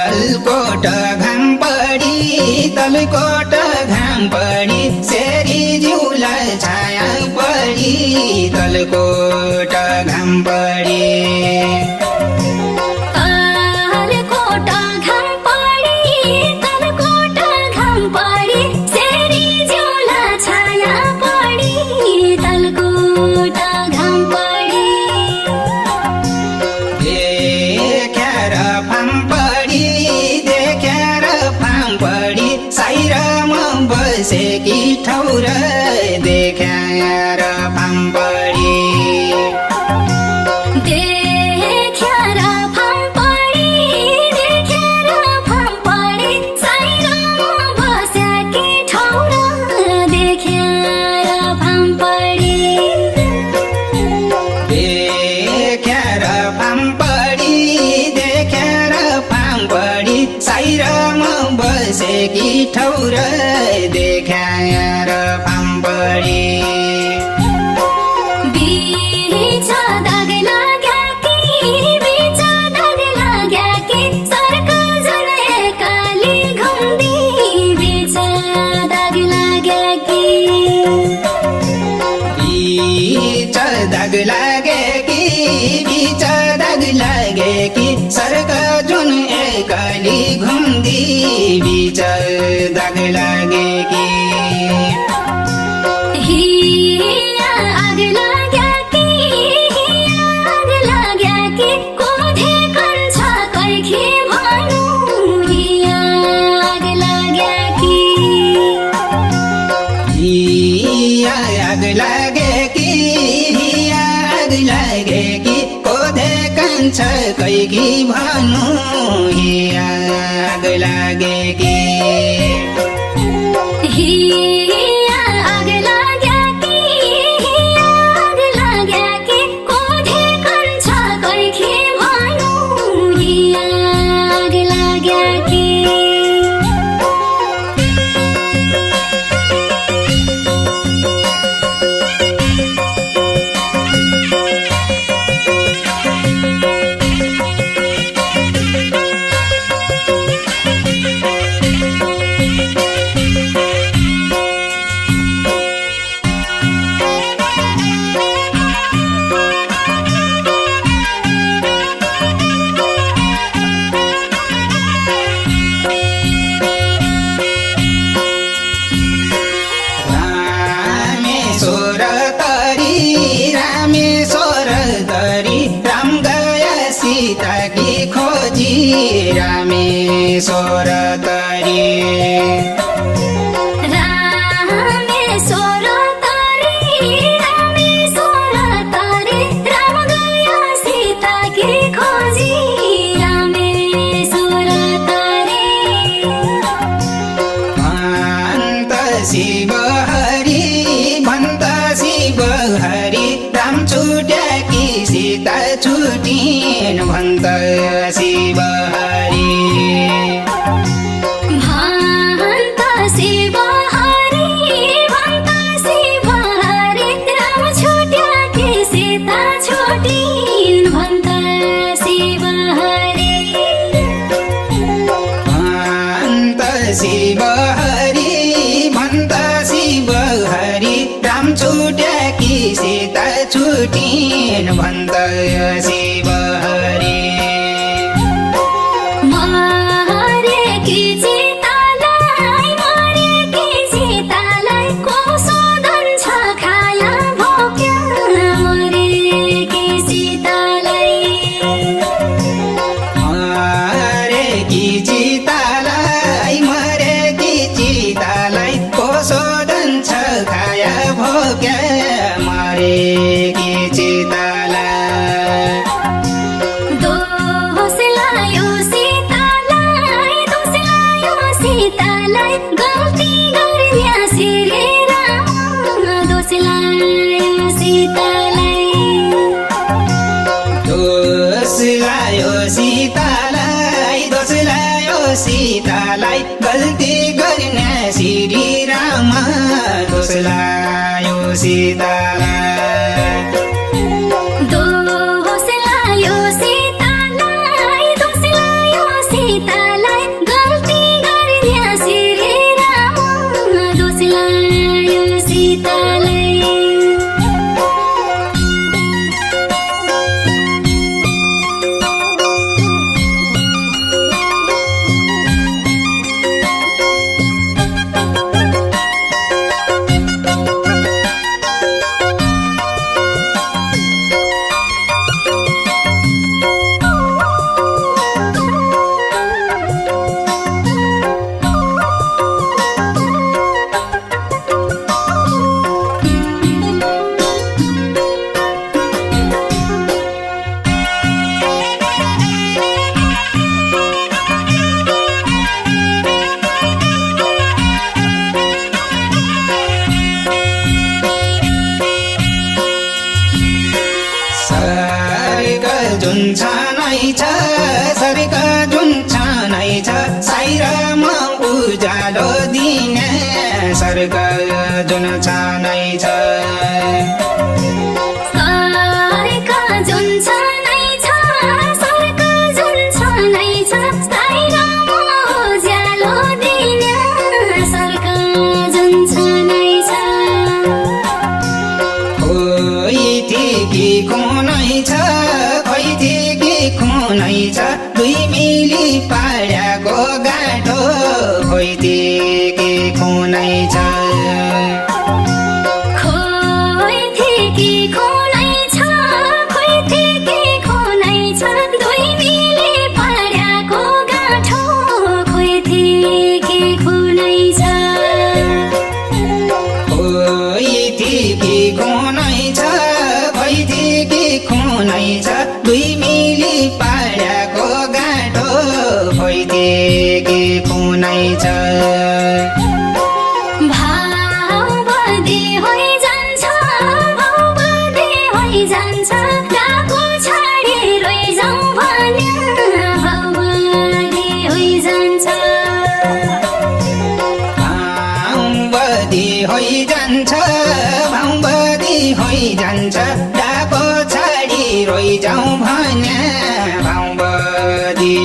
तलकोट घाम पडी तलकोट घाम पडी सेरी जिउलाई छाया पडी तलकोट घाम पडी बसेकी ठौर देख्यार फाम पडी बसेकी ठौर देखाएर फाम पडी दाग लागेकी बीच दाग लागेकी सर्क जुन एक्लै घुम्दी बीच दाग लागेकी छ कैकी भन्नु आग लागेकी सीताकी खोजी रामेश्वर तरी शिव हरि भन्छ शिव हरि राम छुट्याकी सीता छुटिन् भन्छ शिव हरि शिव हरि भन्छ शिव हरि राम छुट्याकी सीता छुटिन् भन्छ शिव हरि सीतालाई गल्ती गर्ने श्री राम दोष लायो सीतालाई दोष लायो सीतालाई दोष लायो सीतालाई गल्ती गर्ने श्री राम दोष लायो सीतालाई दोष लायो सीतालाई दोष लायो सीतालाई गल्ती गर्ने श्री राम दोष लायो सीतालाई जुन छानै छ स्वर्ग जुन छानै छ साइरामा उज्यालो दिने स्वर्ग जुन छानै छ स्वर्ग जुन छानै छ स्वर्ग जुन छानै छ साइरामा उज्यालो दिने स्वर्ग जुन छानै छ खुनै छ खोइथेकी खुनै छ दुई मिली पाड्याको गाँठो खोइथेकी खुनै छ खोइथेकी खुनै छ खोइथेकी खुनै छ दुई मिली पाड्याको गाँठो खोइथेकी खुनै छ खोइथेकी खुनै छ खोइथेकी खुनै छ दुई मिली पाड्याको गाँठो खोइथेकी खुनै छ भाव बढी होइजान्छ भाव बढी होइजान्छ गएको छाडी रोइजाउँ भने भाव बढी होइजान्छ बदी होइजान्छ भाउ बदी होइजान्छ डाको छाडी रोइजाउँ भने भाउ बदी